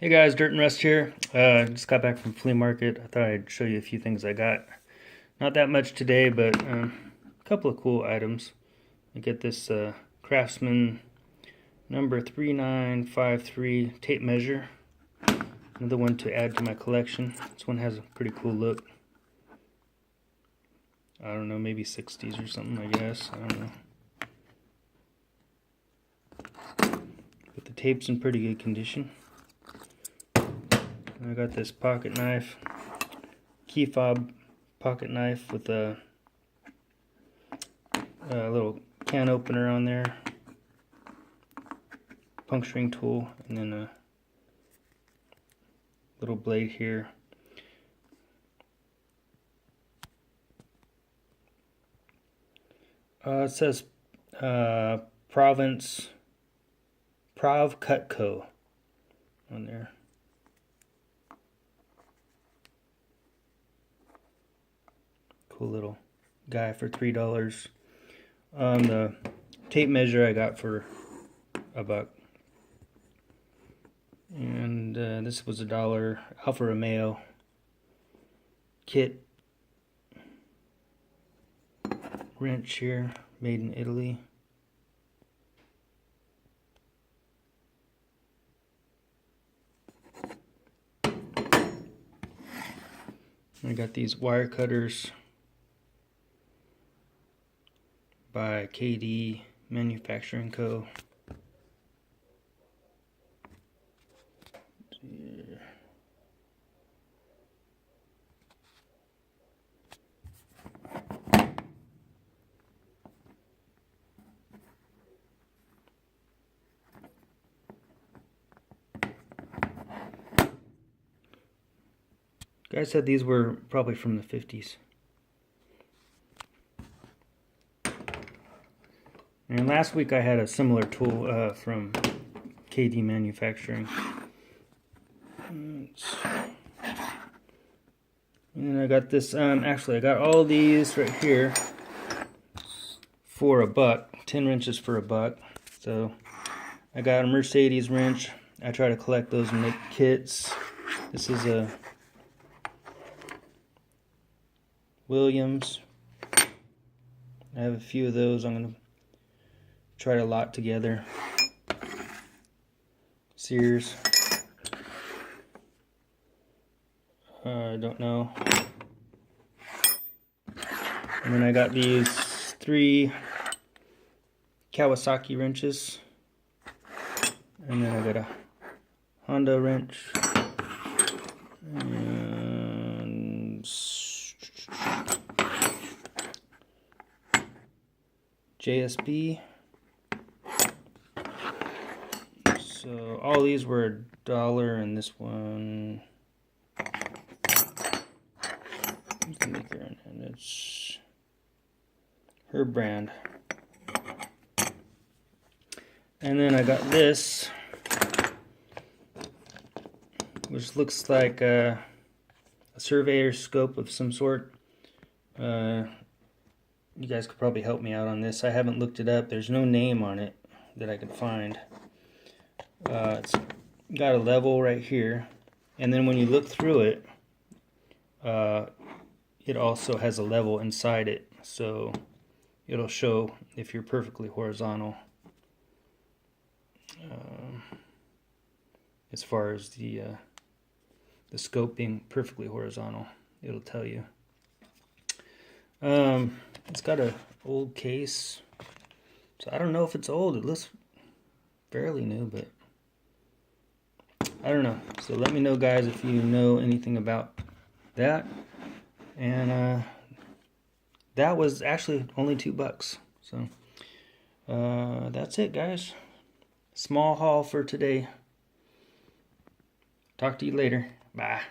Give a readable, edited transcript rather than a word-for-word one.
Hey guys, Dirt and Rust here. Just got back from flea market. I thought I'd show you a few things I got. Not that much today, but a couple of cool items. I get this Craftsman number 3953 tape measure. Another one to add to my collection. This one has a pretty cool look. I don't know, maybe 60s or something, I guess. I don't know. But the tape's in pretty good condition. I got this pocket knife, key fob pocket knife with a little can opener on there, puncturing tool, and then a little blade here. It says Prov Cutco on there. Cool little guy for $3. The tape measure I got for $1, and this was $1. Alfa Romeo kit wrench here, made in Italy. I got these wire cutters by KD Manufacturing Co. Guys said these were probably from the 50s. And last week I had a similar tool from KD Manufacturing. And I got this, actually I got all these right here for $1, 10 wrenches for $1. So I got a Mercedes wrench. I try to collect those and make kits. This is a Williams. I have a few of those. I'm going to try to lot together. Sears. I don't know. And then I got these 3 Kawasaki wrenches. And then I got a Honda wrench. And JSB. So all these were $1, and this one, who's the maker on it? It's Herbbrand. And then I got this, which looks like a Surveyor scope of some sort. You guys could probably help me out on this. I haven't looked it up. There's no name on it that I could find. It's got a level right here, and then when you look through it, it also has a level inside it, so it'll show if you're perfectly horizontal. As far as the scope being perfectly horizontal, it'll tell you. It's got an old case, so I don't know if it's old. It looks fairly new, but I don't know. So let me know, guys, if you know anything about that. And that was actually only $2. So that's it, guys. Small haul for today. Talk to you later. Bye.